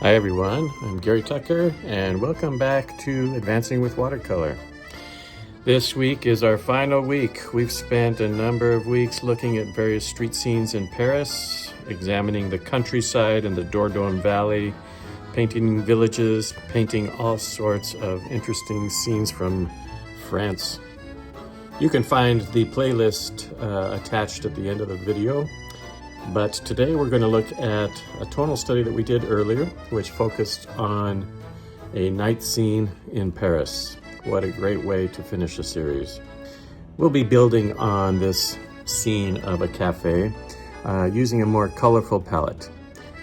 Hi everyone, I'm Gary Tucker and welcome back to Advancing with Watercolor. This week is our final week. We've spent a number of weeks looking at various street scenes in Paris, examining the countryside and the Dordogne Valley, painting villages, painting all sorts of interesting scenes from France. You can find the playlist attached at the end of the video. But today we're going to look at a tonal study that we did earlier, which focused on a night scene in Paris. What a great way to finish a series. We'll be building on this scene of a cafe using a more colorful palette.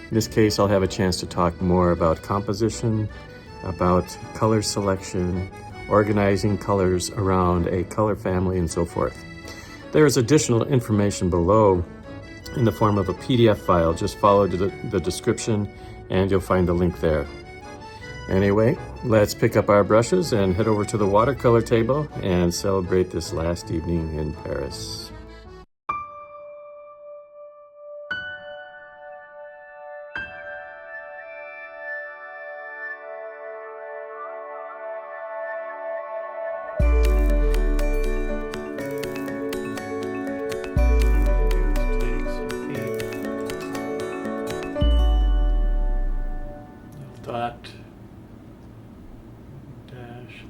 In this case, I'll have a chance to talk more about composition, about color selection, organizing colors around a color family, and so forth. There is additional information below in the form of a PDF file. Just follow the description and you'll find the link there. Anyway, let's pick up our brushes and head over to the watercolor table and celebrate this last evening in Paris. Dot, dash.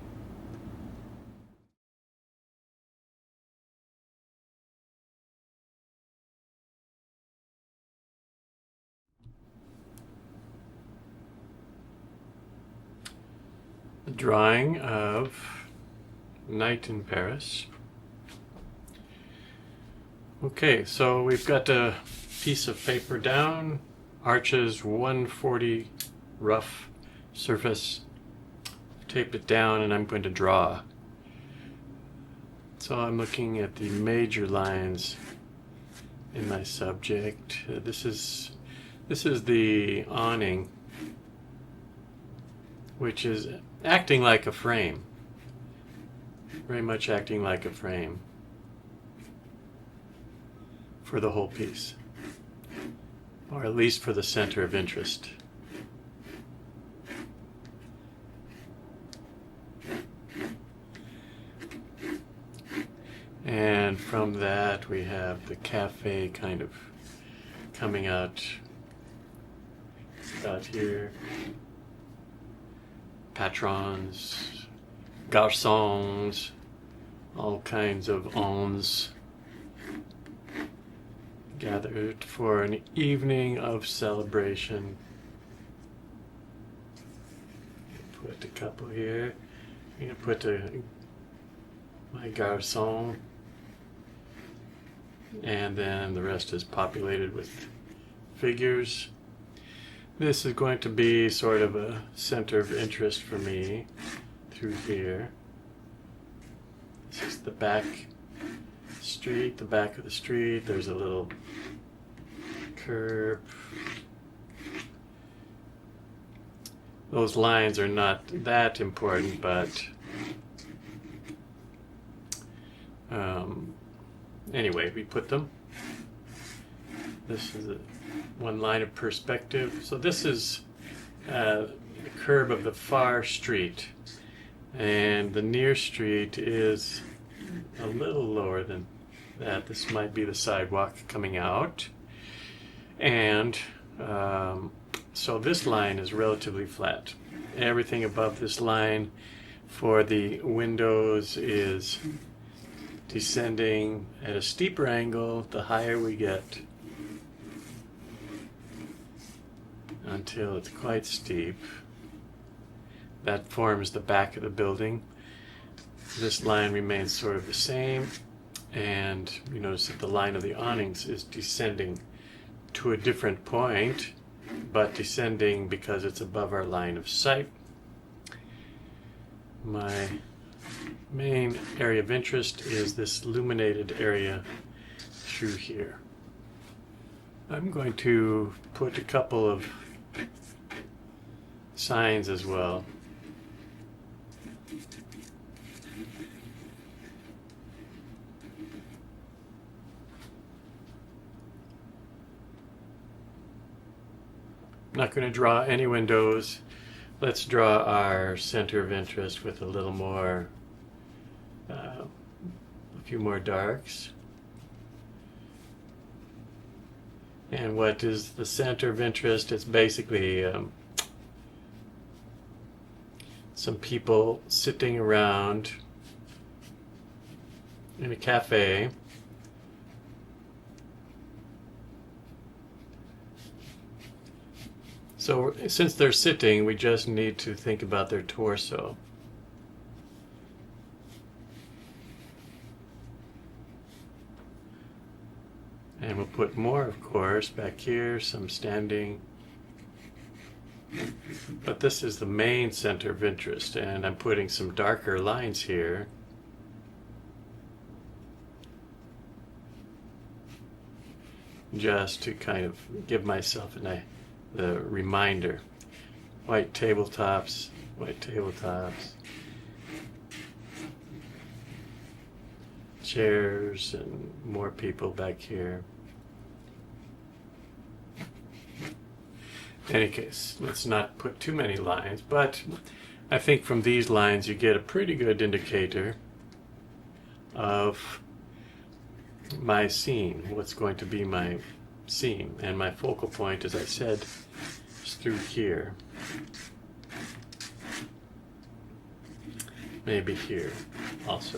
The drawing of Night in Paris. Okay, so we've got a piece of paper down, Arches 140 rough surface. Tape it down and I'm going to draw. So I'm looking at the major lines in my subject. This is the awning, which is acting like a frame. Very much acting like a frame for the whole piece, or at least for the center of interest. And from that we have the cafe kind of coming out here. Patrons, garçons, all kinds of ons gathered for an evening of celebration. Put a couple here. I'm going to put my garçon, and then the rest is populated with figures. This is going to be sort of a center of interest for me through here. This is the back street, the back of the street. There's a little curb. Those lines are not that important, but anyway, we put them. This is one line of perspective. So this is the curb of the far street, and the near street is a little lower than that. This might be the sidewalk coming out, and so this line is relatively flat. Everything above this line for the windows is descending at a steeper angle the higher we get, until it's quite steep. That forms the back of the building. This line remains sort of the same, and you notice that the line of the awnings is descending to a different point, but descending because it's above our line of sight. My main area of interest is this illuminated area through here. I'm going to put a couple of signs as well. Not going to draw any windows. Let's draw our center of interest with a little more, a few more darks. And what is the center of interest? It's basically some people sitting around in a cafe. So since they're sitting, we just need to think about their torso. And we'll put more, of course, back here, some standing. But this is the main center of interest, and I'm putting some darker lines here. Just to kind of give myself the reminder. White tabletops, white tabletops. Chairs and more people back here. In any case, let's not put too many lines, but I think from these lines you get a pretty good indicator of my scene, what's going to be my scene. And my focal point, as I said, is through here. Maybe here also,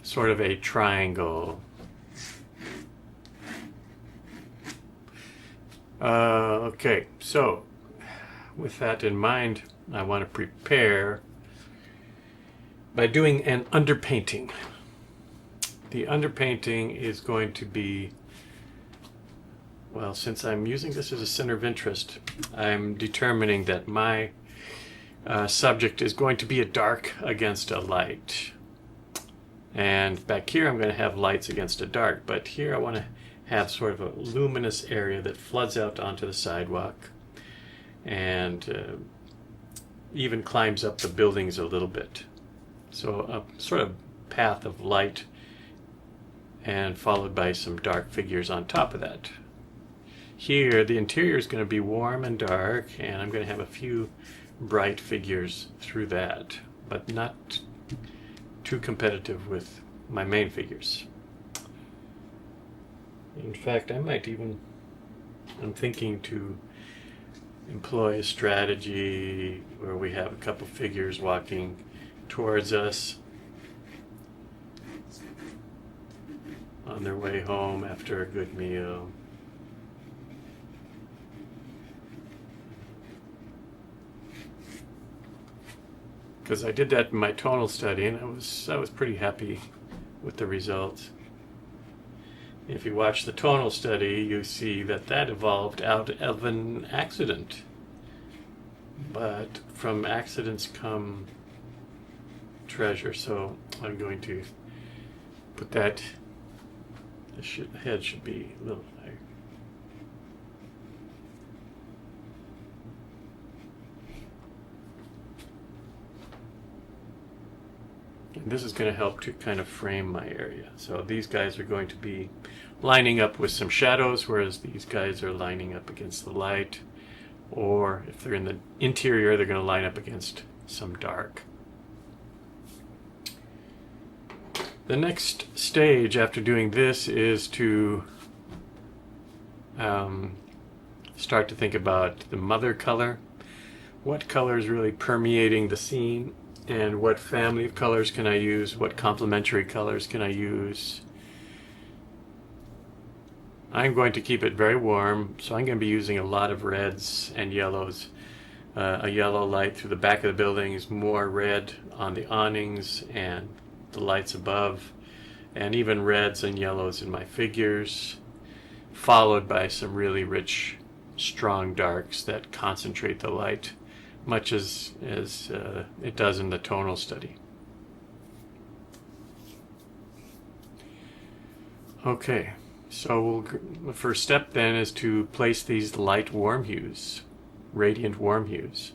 sort of a triangle. Okay, so with that in mind, I want to prepare by doing an underpainting. The underpainting is going to be, well, since I'm using this as a center of interest, I'm determining that my subject is going to be a dark against a light. And back here I'm going to have lights against a dark, but here I want to have sort of a luminous area that floods out onto the sidewalk and even climbs up the buildings a little bit. So a sort of path of light and followed by some dark figures on top of that. Here the interior is going to be warm and dark, and I'm going to have a few bright figures through that, but not too competitive with my main figures. In fact, I'm thinking to employ a strategy where we have a couple figures walking towards us on their way home after a good meal. Because I did that in my tonal study, and I was pretty happy with the results. If you watch the tonal study, you see that evolved out of an accident. But from accidents come treasure, so I'm going to put that, the head should be a little higher. And this is going to help to kind of frame my area. So these guys are going to be lining up with some shadows, whereas these guys are lining up against the light. Or if they're in the interior, they're going to line up against some dark. The next stage after doing this is to start to think about the mother color. What color is really permeating the scene? And what family of colors can I use? What complementary colors can I use? I'm going to keep it very warm, so I'm going to be using a lot of reds and yellows. A yellow light through the back of the building is more red on the awnings and the lights above, and even reds and yellows in my figures, followed by some really rich, strong darks that concentrate the light, much as it does in the tonal study. Okay, so the first step then is to place these light warm hues, radiant warm hues.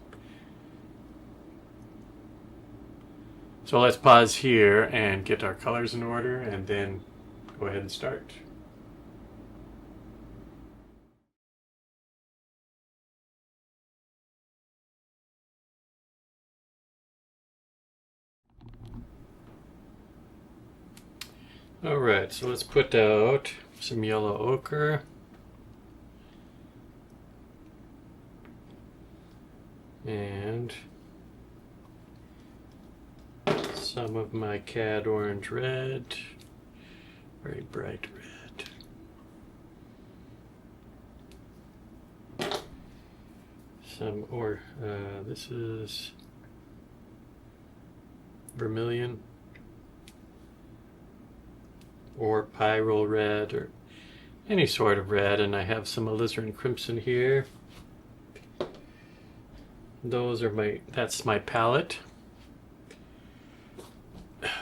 So let's pause here and get our colors in order, and then go ahead and start. Alright, so let's put out some yellow ochre. And some of my cad orange red, very bright red. Some, this is vermilion or pyrrole red or any sort of red, and I have some alizarin crimson here. Those are that's my palette.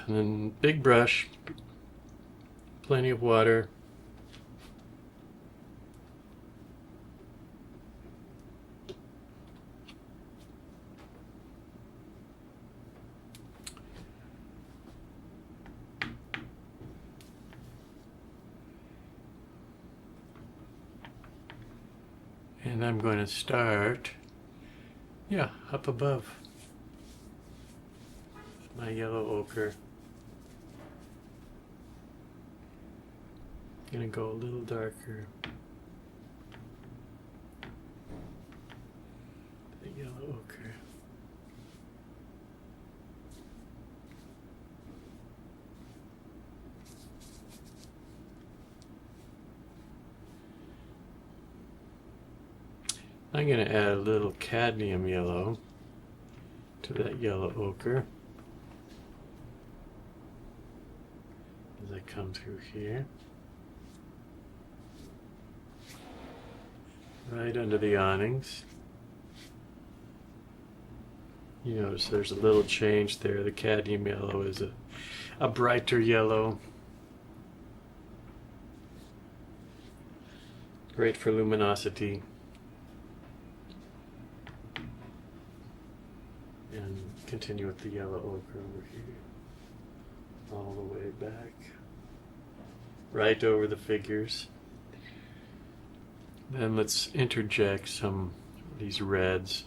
And then big brush, plenty of water. And I'm going to start, up above my yellow ochre. Gonna go a little darker. The yellow ochre. I'm going to add a little cadmium yellow to that yellow ochre as I come through here. Right under the awnings. You notice there's a little change there. The cadmium yellow is a brighter yellow. Great for luminosity. And continue with the yellow ochre over here. All the way back. Right over the figures. Then let's interject some of these reds.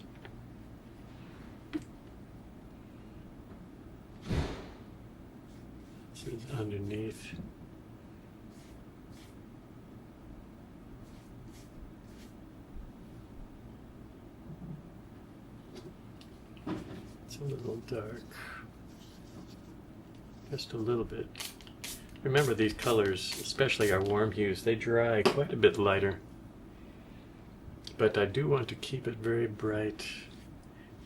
This is underneath. It's a little dark. Just a little bit. Remember, these colors, especially our warm hues, they dry quite a bit lighter. But I do want to keep it very bright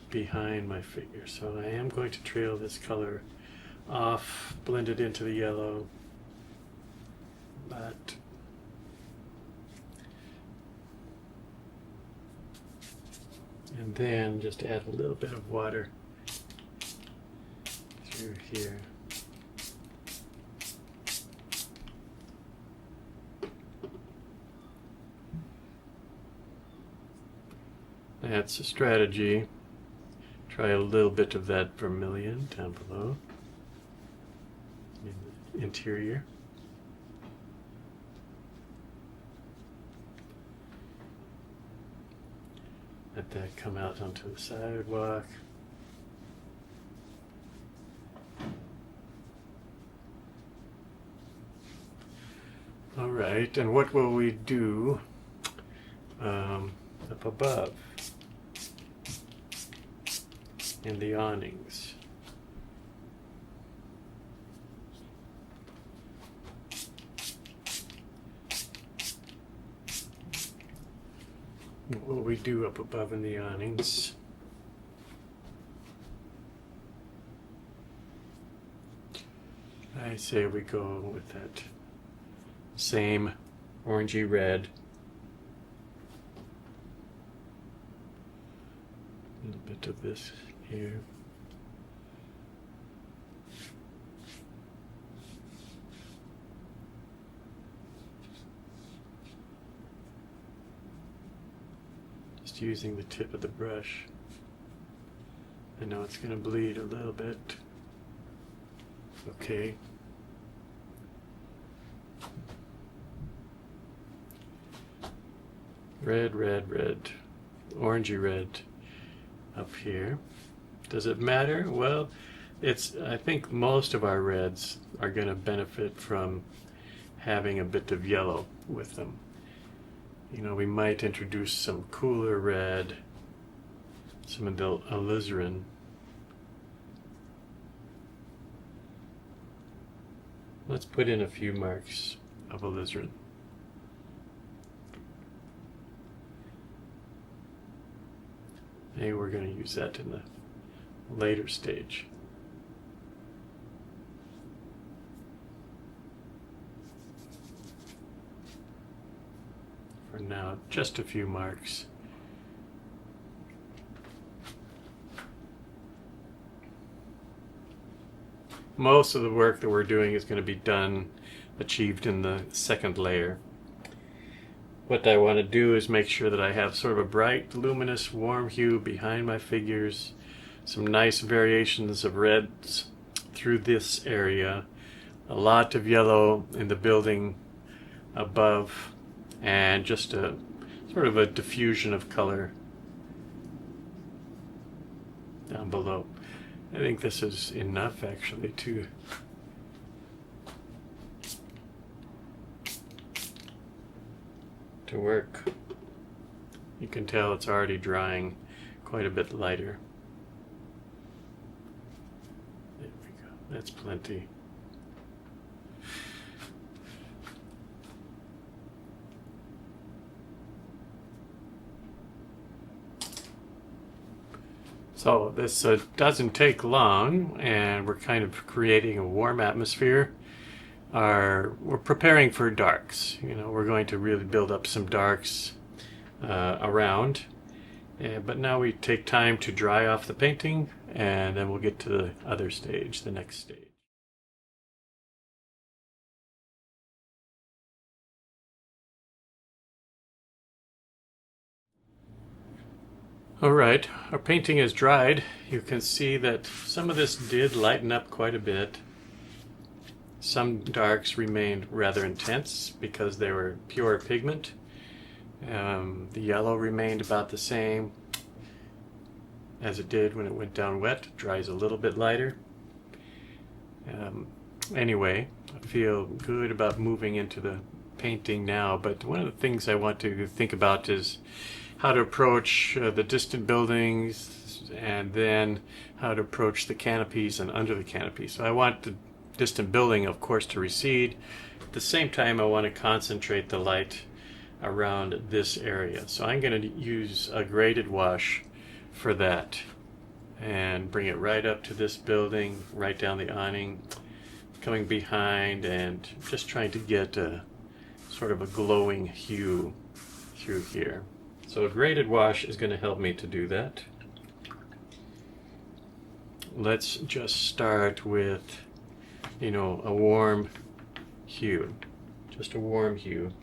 behind my figure. So I am going to trail this color off, blend it into the yellow. But and then just add a little bit of water through here. That's a strategy. Try a little bit of that vermilion down below in the interior. Let that come out onto the sidewalk. All right, and what will we do up above in the awnings? What will we do up above in the awnings? I say we go with that same orangey red. A little bit of this here. Just using the tip of the brush. I know it's going to bleed a little bit. Okay. Red, red, red. Orangey red up here. Does it matter? Well, I think most of our reds are going to benefit from having a bit of yellow with them. You know, we might introduce some cooler red, some of the alizarin. Let's put in a few marks of alizarin. Maybe we're going to use that in the later stage. For now, just a few marks. Most of the work that we're doing is going to be achieved in the second layer. What I want to do is make sure that I have sort of a bright, luminous, warm hue behind my figures, some nice variations of reds through this area, a lot of yellow in the building above, and just a sort of a diffusion of color down below. I think this is enough actually to work. You can tell it's already drying quite a bit lighter. There we go. That's plenty. So this doesn't take long, and we're kind of creating a warm atmosphere. We're preparing for darks. You know, we're going to really build up some darks around. But now we take time to dry off the painting, and then we'll get to the other stage, the next stage. All right, our painting is dried. You can see that some of this did lighten up quite a bit. Some darks remained rather intense because they were pure pigment. The yellow remained about the same as it did when it went down wet. It dries a little bit lighter. Anyway, I feel good about moving into the painting now, but one of the things I want to think about is how to approach the distant buildings, and then how to approach the canopies and under the canopy. So I want the distant building, of course, to recede. At the same time, I want to concentrate the light around this area. So I'm going to use a graded wash for that and bring it right up to this building, right down the awning, coming behind, and just trying to get a sort of a glowing hue through here. So a graded wash is going to help me to do that. Let's just start with, you know, a warm hue, just a warm hue.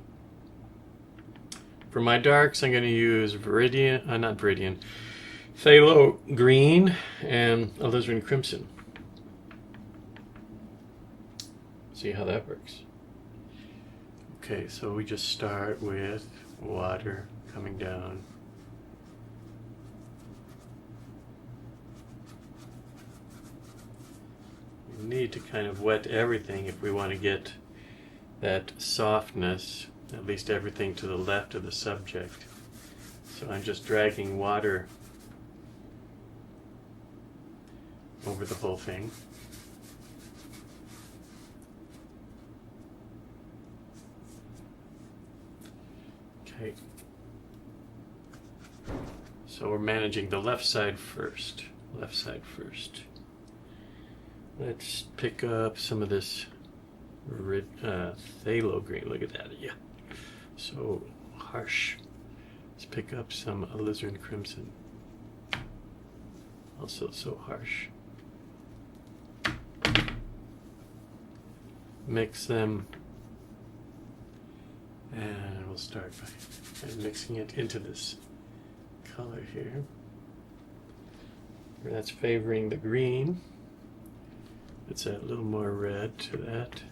For my darks, I'm going to use phthalo green and alizarin crimson. See how that works. Okay, so we just start with water coming down. We need to kind of wet everything if we want to get that softness, at least everything to the left of the subject. So I'm just dragging water over the whole thing. Okay. So we're managing the left side first. Left side first. Let's pick up some of this phthalo green. Look at that. Yeah. So harsh. Let's pick up some alizarin crimson. Also so harsh. Mix them. And we'll start by mixing it into this color here. That's favoring the green. Let's add a little more red to that.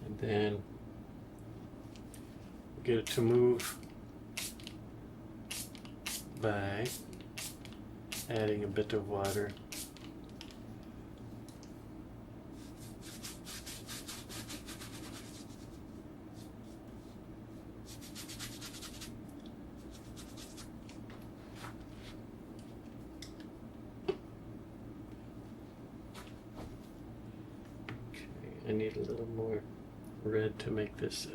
And then get it to move by adding a bit of water. I need a little more red to make this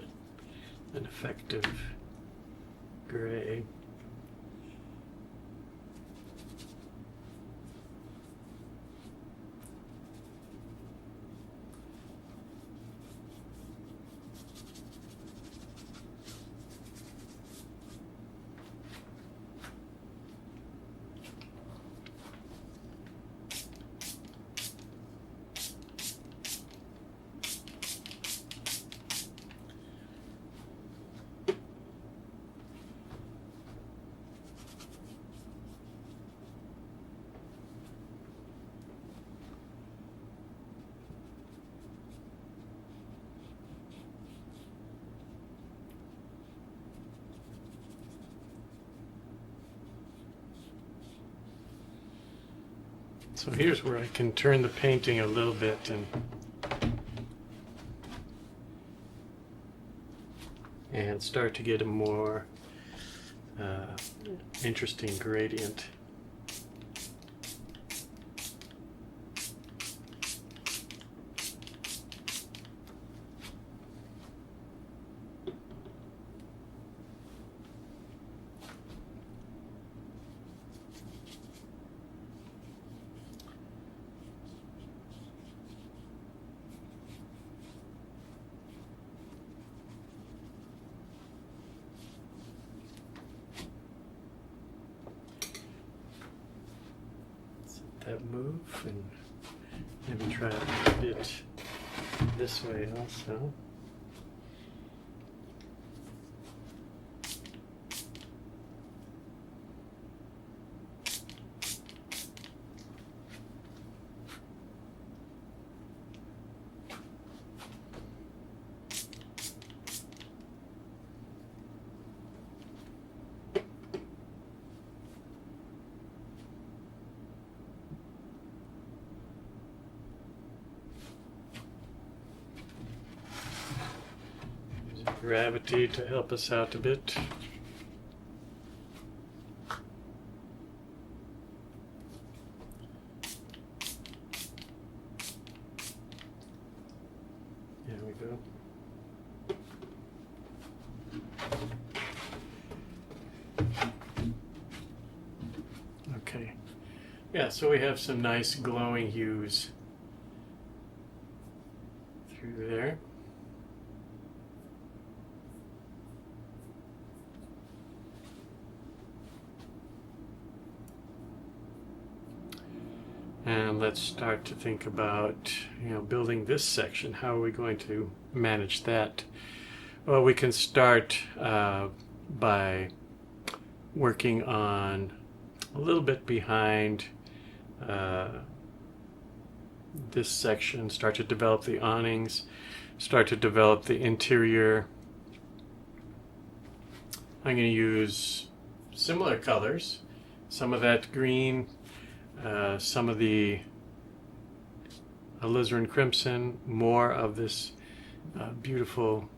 an effective gray. So here's where I can turn the painting a little bit and start to get a more interesting gradient. That move and maybe try a bit this way also. Gravity to help us out a bit. There we go. Okay. Yeah, so we have some nice glowing hues through there. And let's start to think about, building this section. How are we going to manage that? Well, we can start by working on a little bit behind this section, start to develop the awnings, start to develop the interior. I'm going to use similar colors, some of that green, some of the alizarin crimson, more of this beautiful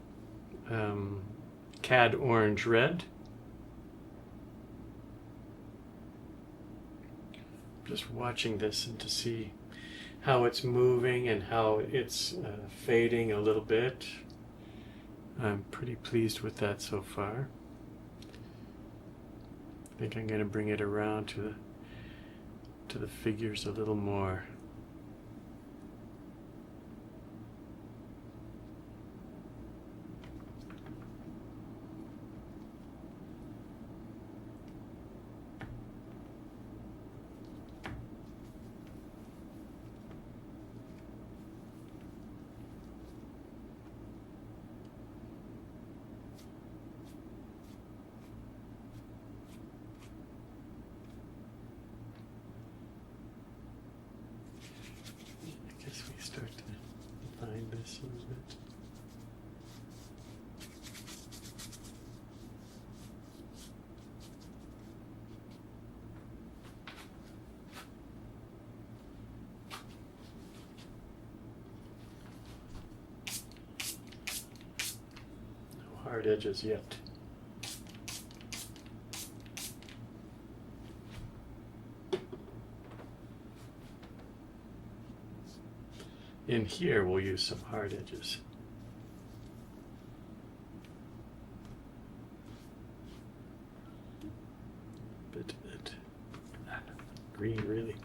cad orange red. Just watching this and to see how it's moving and how it's fading a little bit. I'm pretty pleased with that so far. I think I'm going to bring it around to the figures a little more. Start to find this a little bit. hard edges yet. In here, we'll use some hard edges. But green really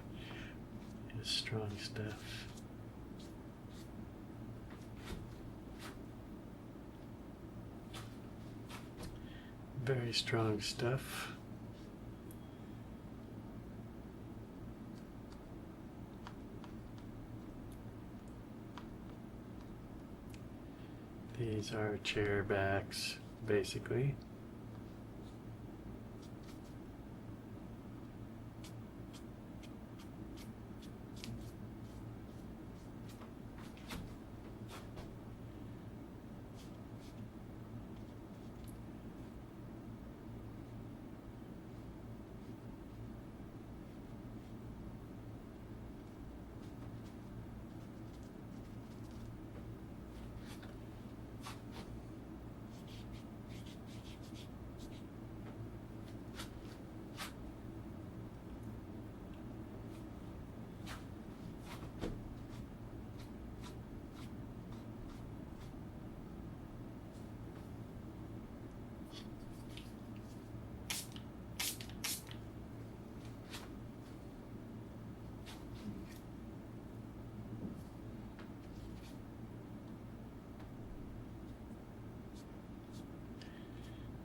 is strong stuff. Very strong stuff. These are chair backs, basically.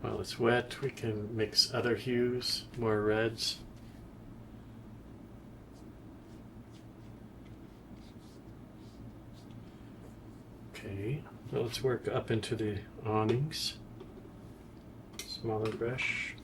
While it's wet, we can mix other hues, more reds. Okay, now let's work up into the awnings. Smaller brush.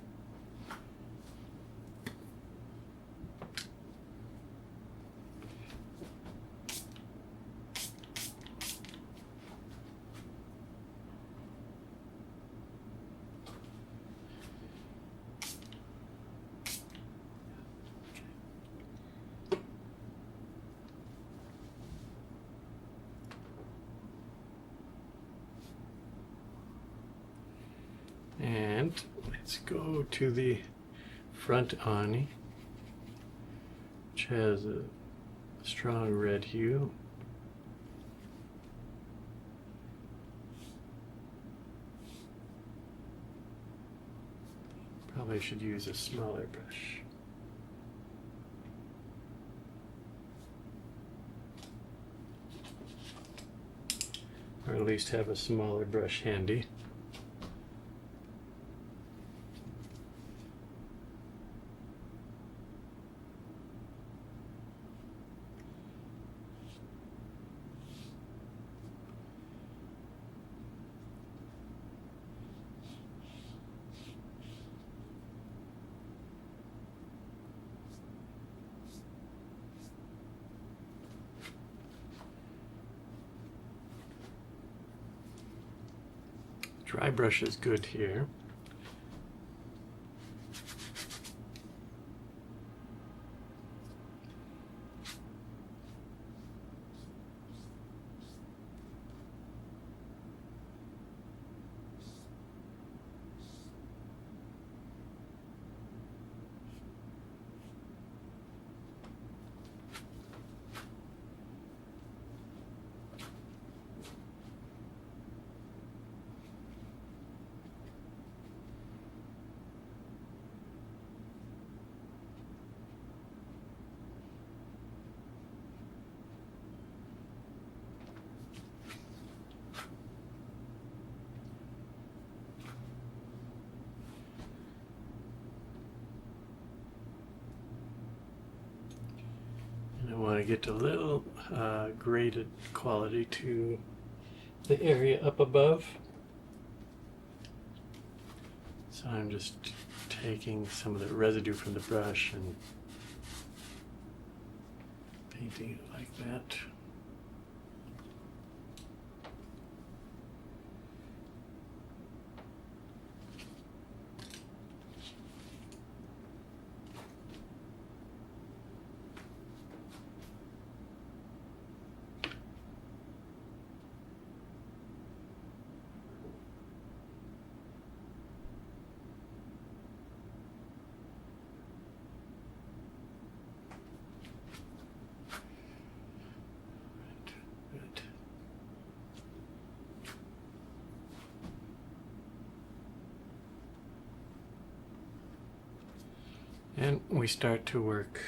And let's go to the front awning, which has a strong red hue. Probably should use a smaller brush. Or at least have a smaller brush handy. Dry brush is good here. I want to get a little graded quality to the area up above. So I'm just taking some of the residue from the brush and painting it like that. And we start to work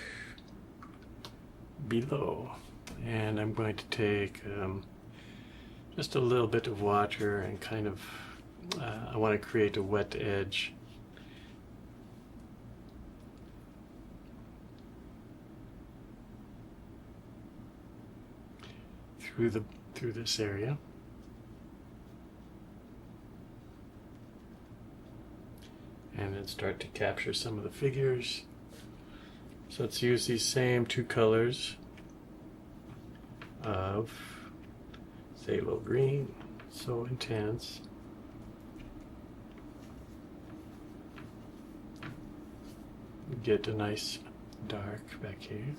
below. And I'm going to take just a little bit of water and kind of, I want to create a wet edge. Through this area. And then start to capture some of the figures. So let's use these same two colors of phthalo green, so intense. Get a nice dark back here.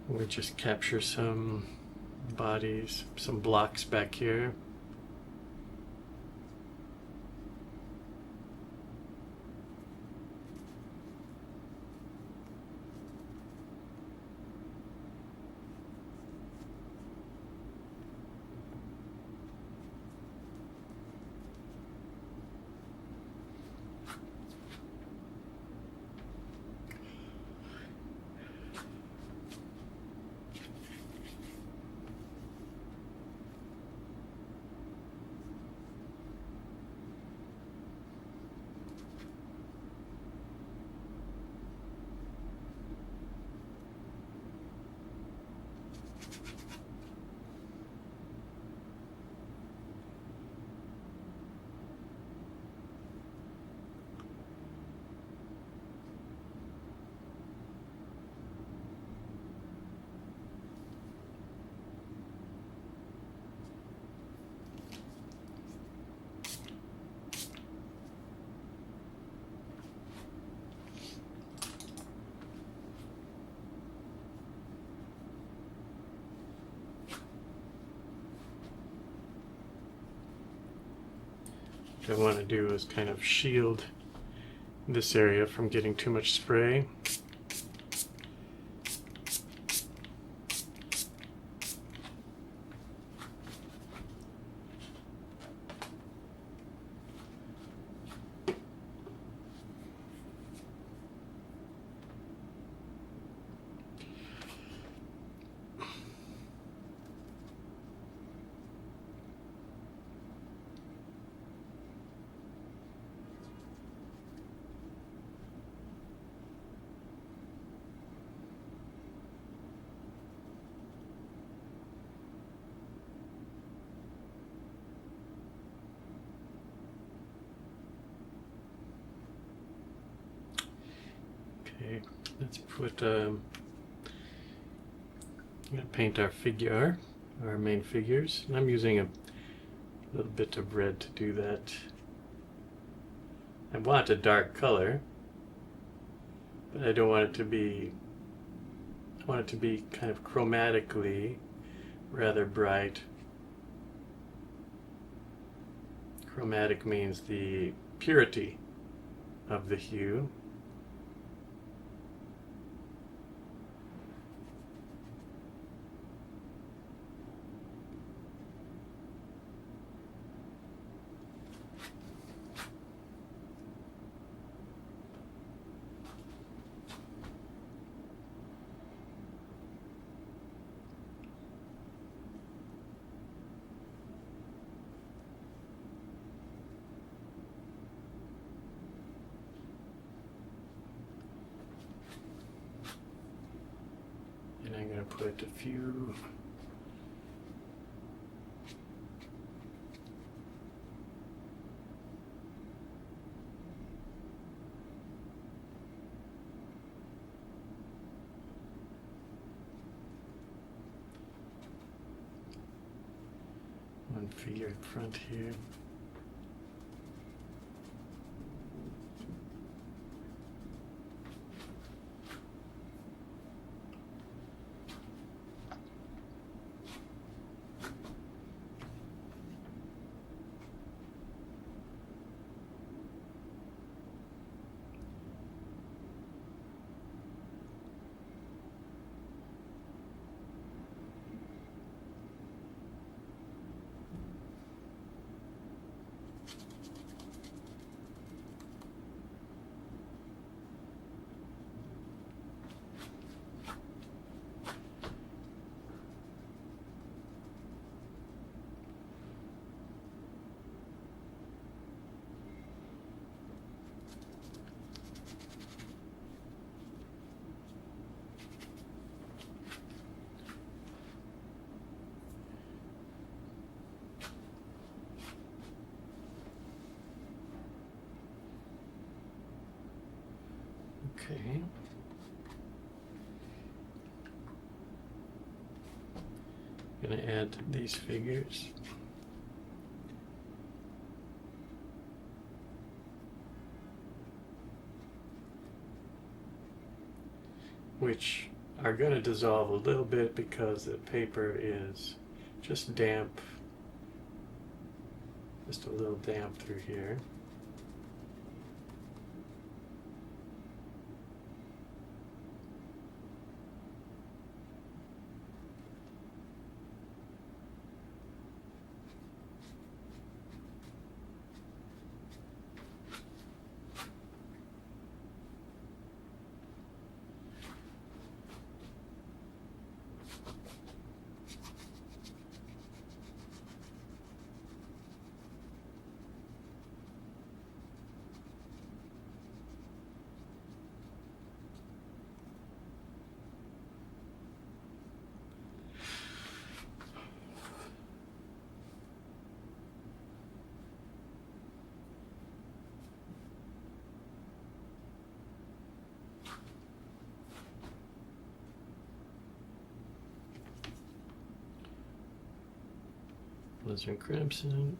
We just capture some bodies, some blocks back here. What I want to do is kind of shield this area from getting too much spray. Okay, let's put, I'm going to paint our figure, our main figures. And I'm using a little bit of red to do that. I want a dark color, but I don't want it to be, I want it to be kind of chromatically rather bright. Chromatic means the purity of the hue. put a few one figure in front here. Okay. I'm going to add these figures. Which are going to dissolve a little bit because the paper is just damp, just a little damp through here. Blizzard Crimson.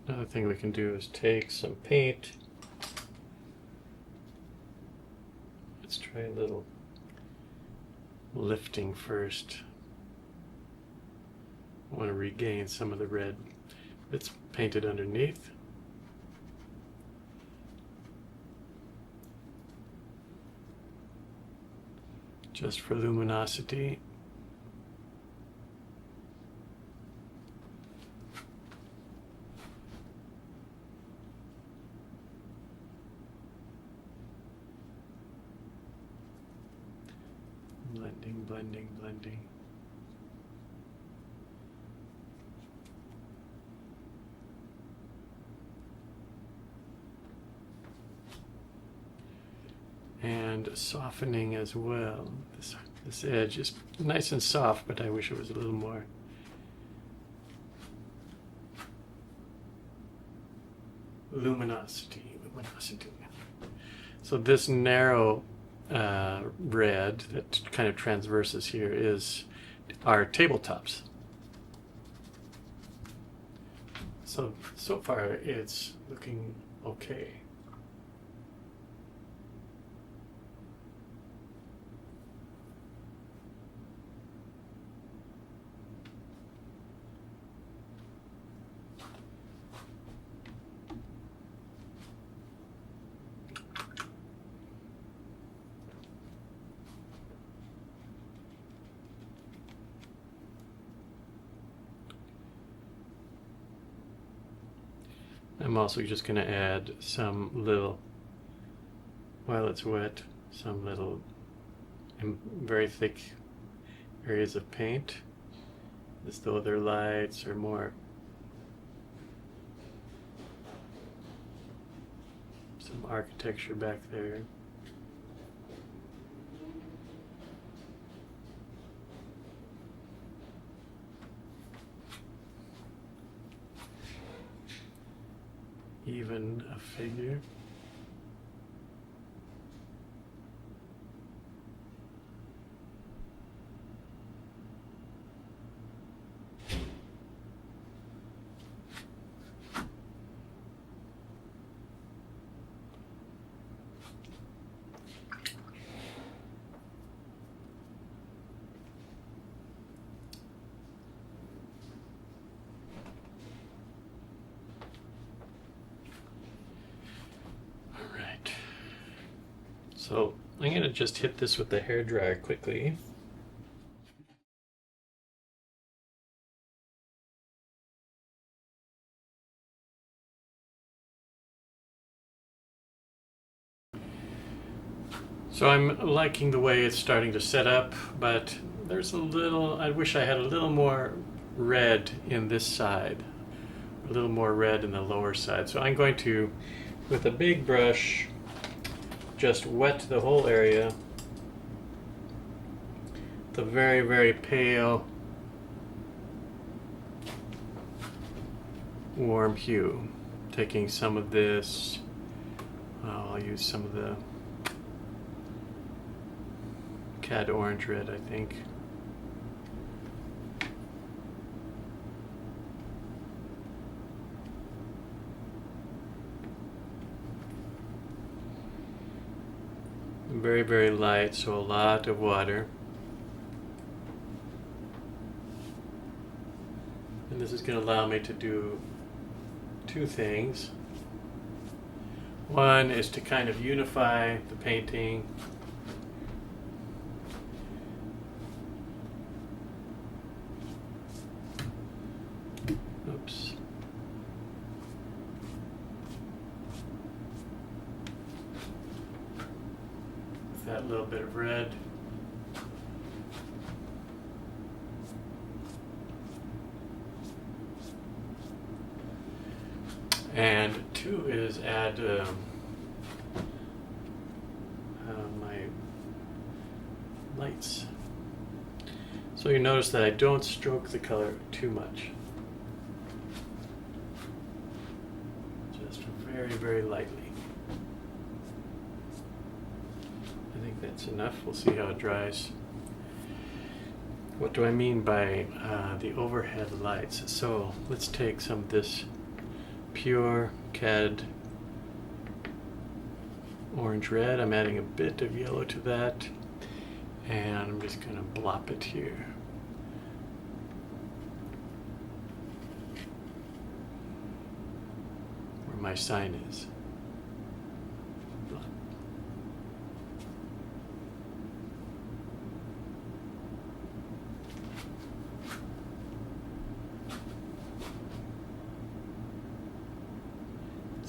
Another thing we can do is take some paint. Let's try a little lifting first. I want to regain some of the red that's painted underneath. Just for luminosity. Blending, blending, blending. And softening as well. This edge is nice and soft, but I wish it was a little more luminosity. So this narrow red that kind of transverses here is our tabletops. So far it's looking okay. I'm also just going to add some little, while it's wet, some little very thick areas of paint, as though they're lights or more. Some architecture back there. Even a figure. So I'm going to just hit this with the hairdryer quickly. So I'm liking the way it's starting to set up, but there's a little, I wish I had a little more red in this side, a little more red in the lower side. So I'm going to, with a big brush, just wet the whole area. The very, very pale, warm hue. Taking some of this, I'll use some of the cad orange red, I think. Very, very light, so a lot of water. And this is going to allow me to do two things. One is to kind of unify the painting. Oops. That little bit of red. And two is add my lights. So you notice that I don't stroke the color too much. Just very, very lightly. I think that's enough. We'll see how it dries. What do I mean by the overhead lights? So let's take some of this pure cad orange red. I'm adding a bit of yellow to that, and I'm just going to blop it here. Where my sign is.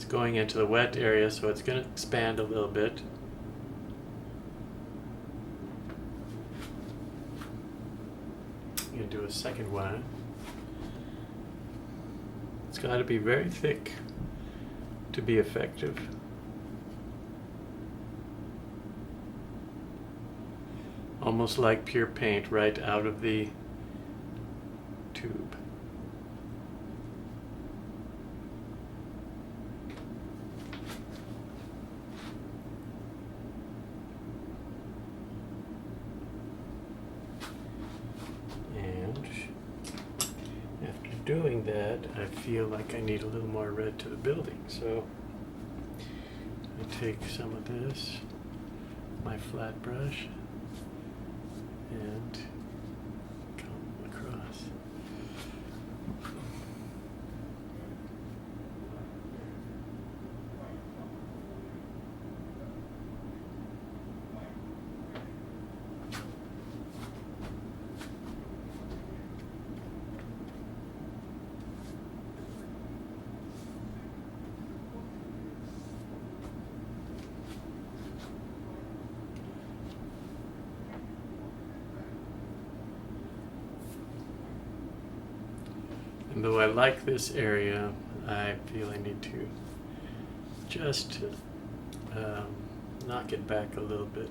Going into the wet area, so it's going to expand a little bit. I'm going to do a second one. It's got to be very thick to be effective. Almost like pure paint right out of the tube. Doing that, I feel like I need a little more red to the building, so I take some of this, my flat brush, and come across. And though I like this area, I feel I need to just knock it back a little bit.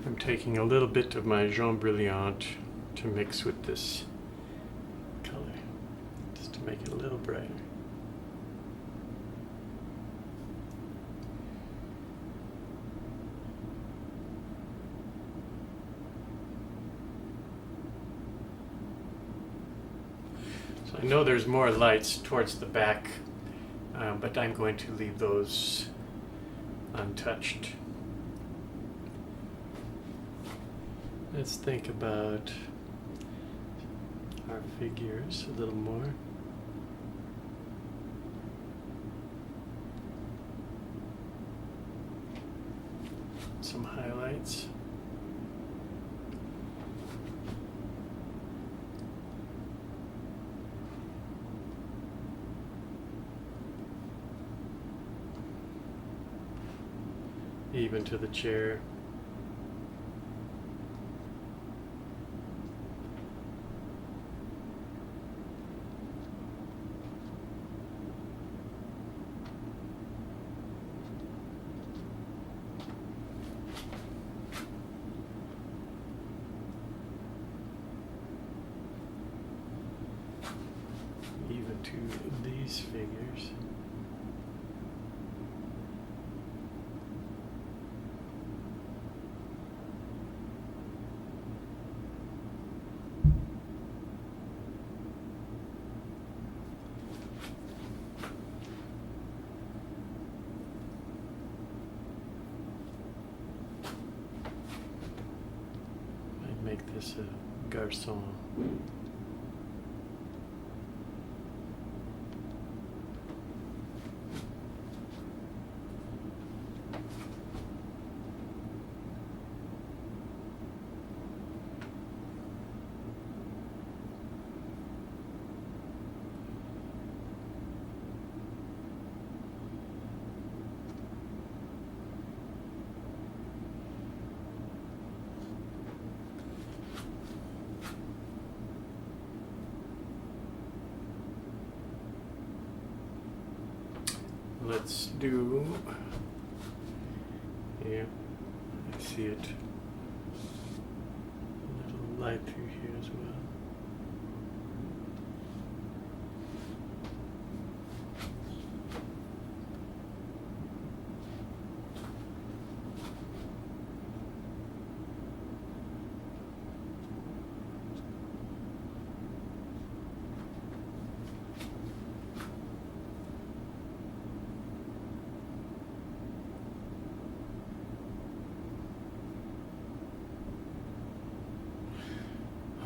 I'm taking a little bit of my Jaune Brilliant to mix with this color, just to make it a little brighter. So I know there's more lights towards the back, but I'm going to leave those untouched. Let's think about our figures a little more. Some highlights. Even to the chair. Even to these figures. I'd make this a garçon. Let's do, yeah, I see it, a little light through here as well.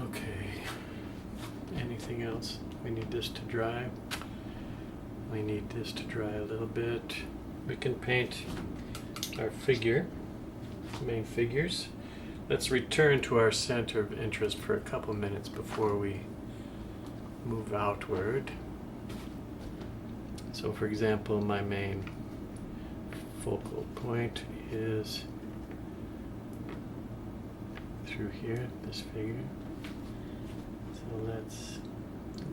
Okay, anything else? We need this to dry. We need this to dry a little bit. We can paint our figure, main figures. Let's return to our center of interest for a couple minutes before we move outward. So for example, my main focal point is through here, this figure. So let's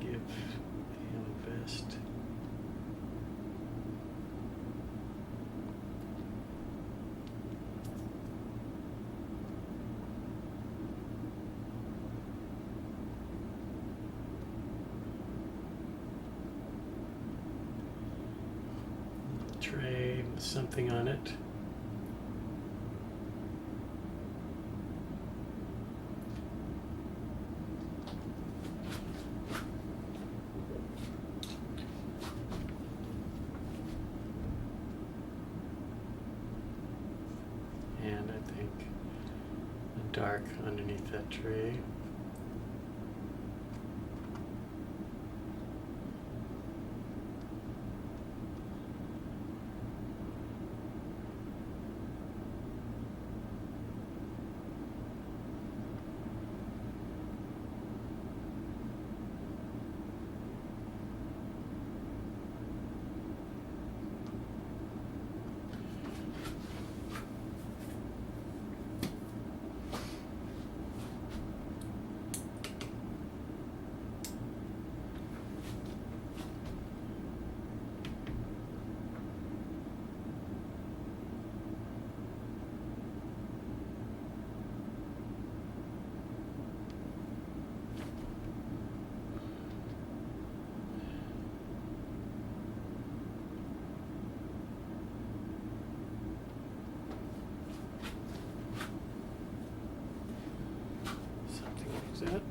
give him a vest. Tray with something on it. dark underneath that tray. That.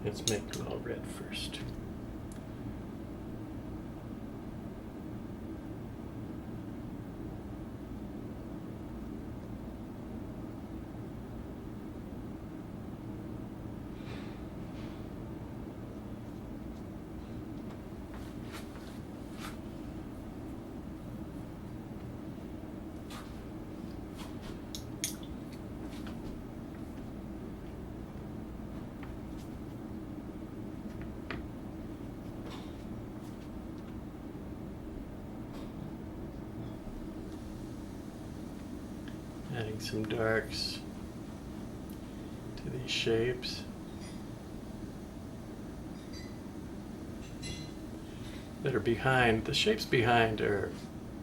Let's make them all red first. Adding some darks to these shapes. That are behind, the shapes behind are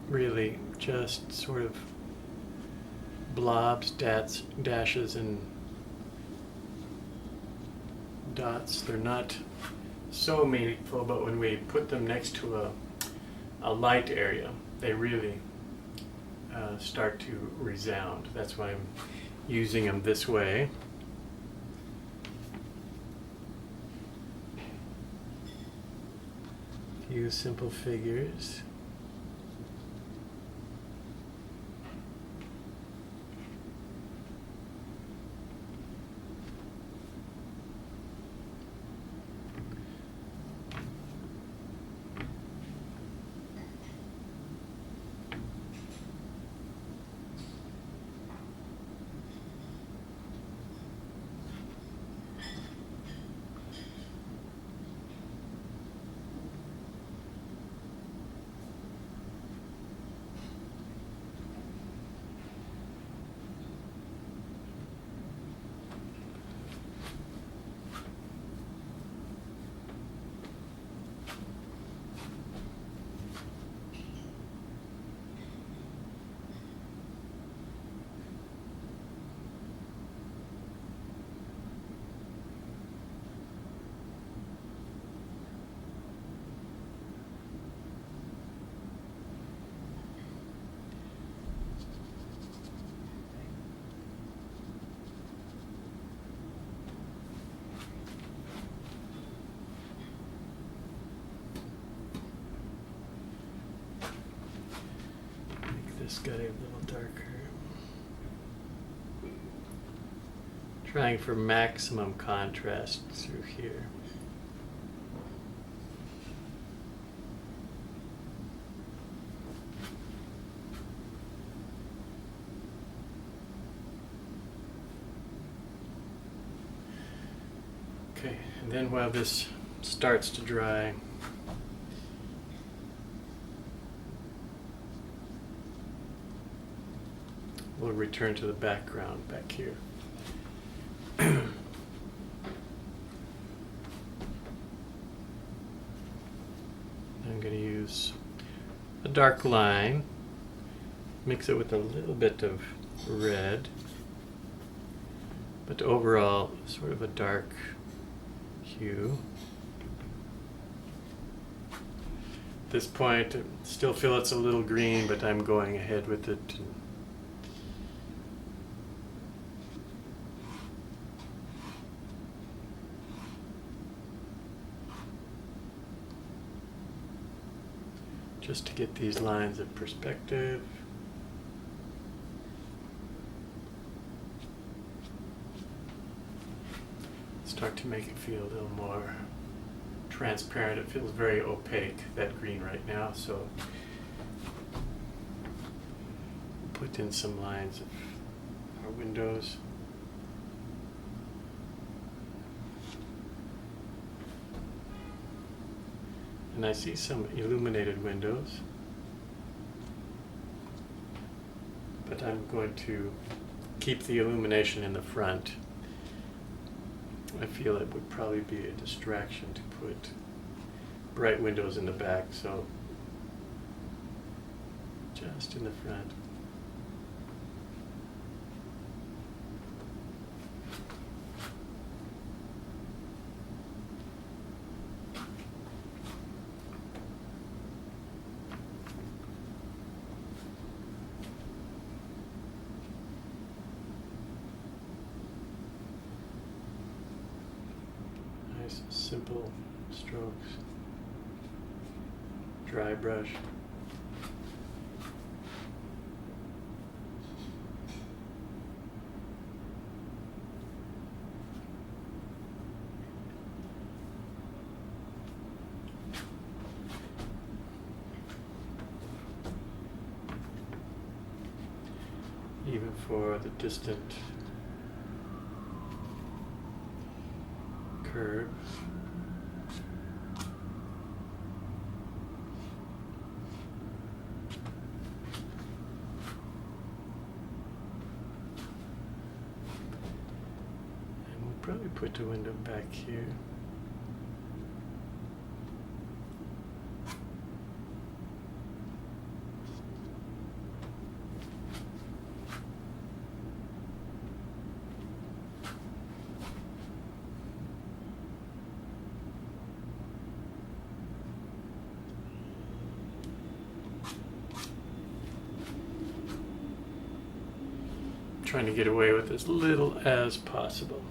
really just sort of blobs, dashes, and dots. They're not so meaningful, but when we put them next to a light area, they really start to resound. That's why I'm using them this way. Few simple figures. This got a little darker. Trying for maximum contrast through here. Okay, and then while this starts to dry, we'll return to the background back here. I'm going to use a dark line, mix it with a little bit of red, but overall sort of a dark hue. At this point, I still feel it's a little green, but I'm going ahead with it. just to get these lines of perspective. Start to make it feel a little more transparent. It feels very opaque, that green right now, so put in some lines of our windows. And I see some illuminated windows, but I'm going to keep the illumination in the front. I feel it would probably be a distraction to put bright windows in the back, so just in the front. Nice simple strokes. Dry brush. Even for the distant curve. And we'll probably put the window back here. Trying to get away with as little as possible.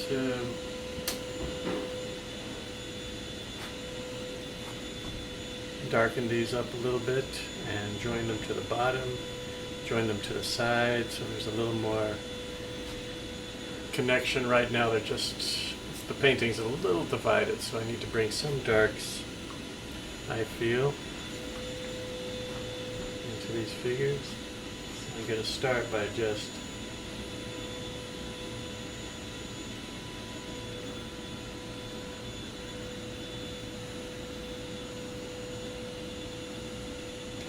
to darken these up a little bit and join them to the bottom, join them to the side, so there's a little more connection. Right now they're just, the painting's a little divided, so I need to bring some darks, I feel, into these figures. So I'm going to start by just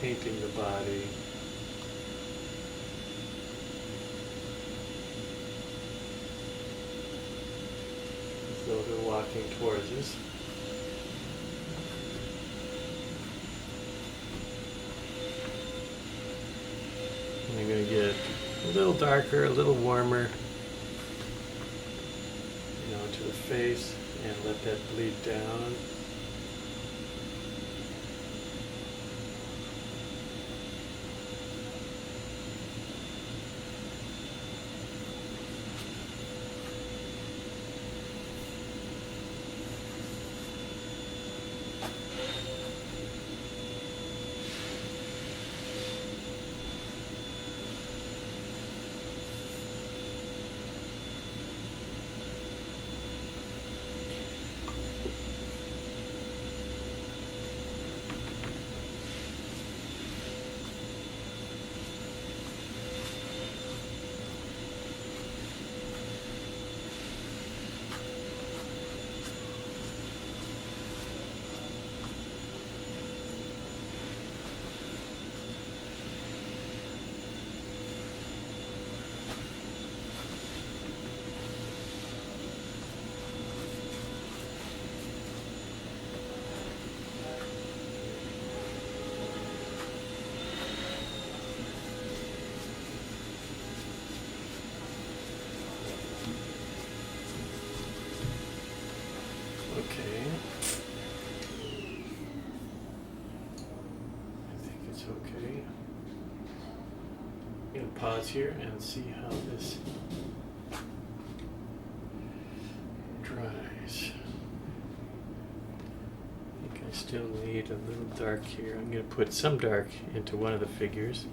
painting the body. As though they're walking towards us. And I'm going to get a little darker, a little warmer, to the face, and let that bleed down. Okay. I think it's okay. I'm going to pause here and see how this dries. I think I still need a little dark here. I'm going to put some dark into one of the figures.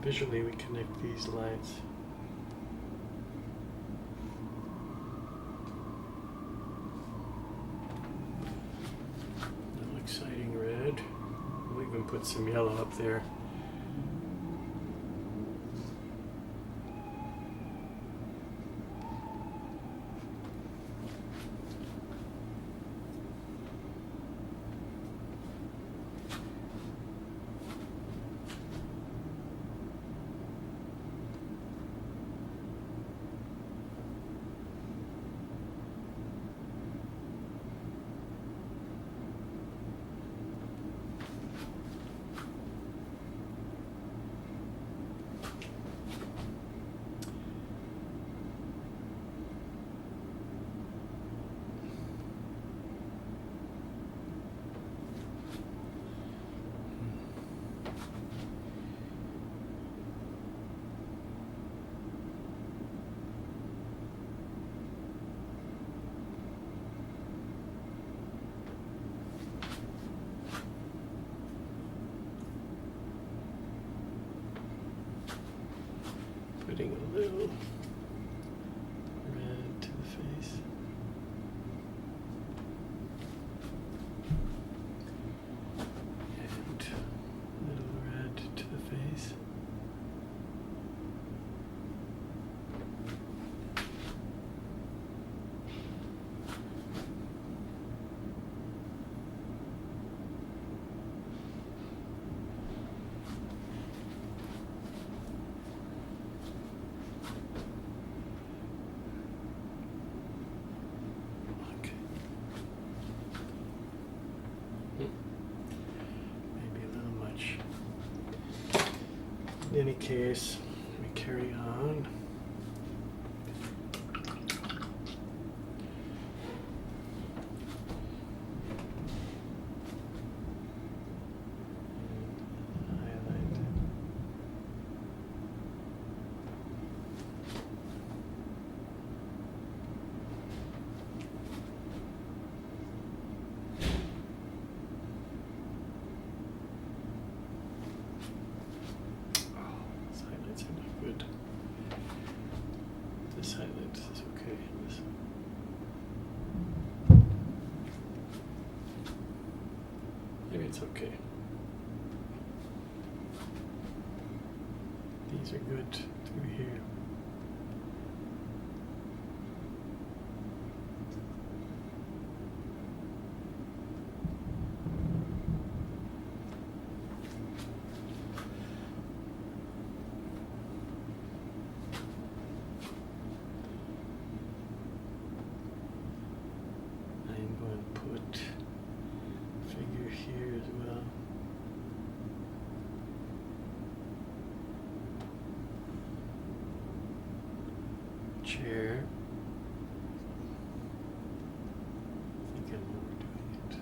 Visually, we connect these lights. No exciting red. We'll even put some yellow up there. Putting a In any case, let me carry on. Good. This highlight is okay. Maybe it's okay. These are good through here. Figure here as well. Chair. I think I'm overdoing it.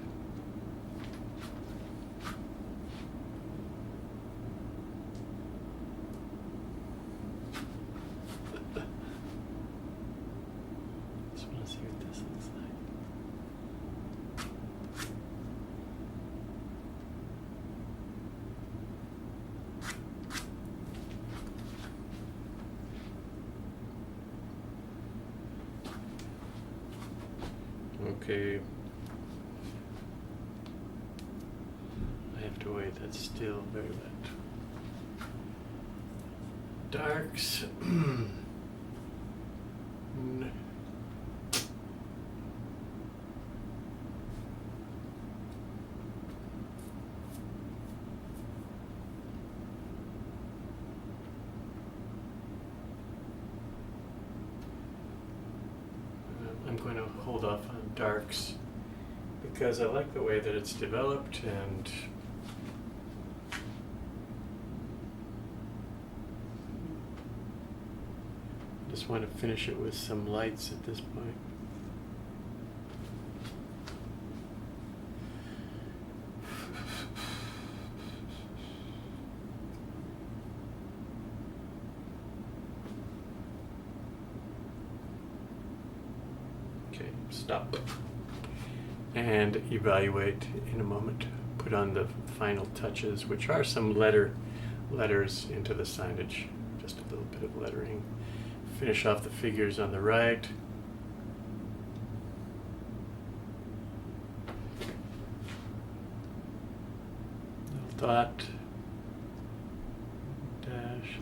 Just want to see what this looks like. Okay. I have to wait, that's still very wet. Darks. I'm going to hold off on darks because I like the way that it's developed, and just want to finish it with some lights at this point. Okay, stop. And evaluate in a moment. Put on the final touches, which are some letters into the signage. Just a little bit of lettering. Finish off the figures on the right. Little dot. Dash.